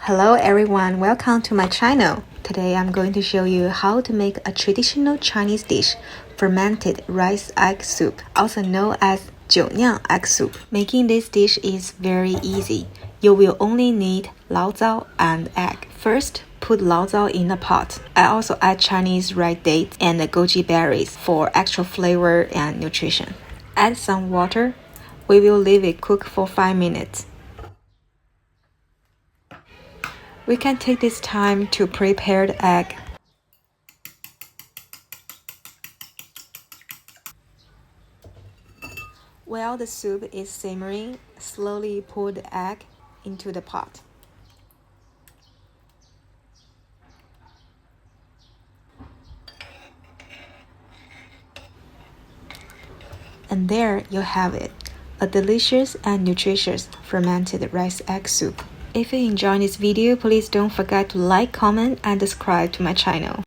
Hello everyone, welcome to my channel. Today I'm going to show you how to make a traditional Chinese dish, fermented rice egg soup, also known as 酒酿 egg soup. Making this dish is very easy. You will only need 醪糟 and egg. First, put 醪糟in a pot. I also add Chinese red dates and goji berries for extra flavor and nutrition. Add some water. We will leave it cook for 5 minutes. We can take this time to prepare the egg. While the soup is simmering, slowly pour the egg into the pot. And there you have it, a delicious and nutritious fermented rice egg soup. If you enjoyed this video, please don't forget to like, comment, and subscribe to my channel.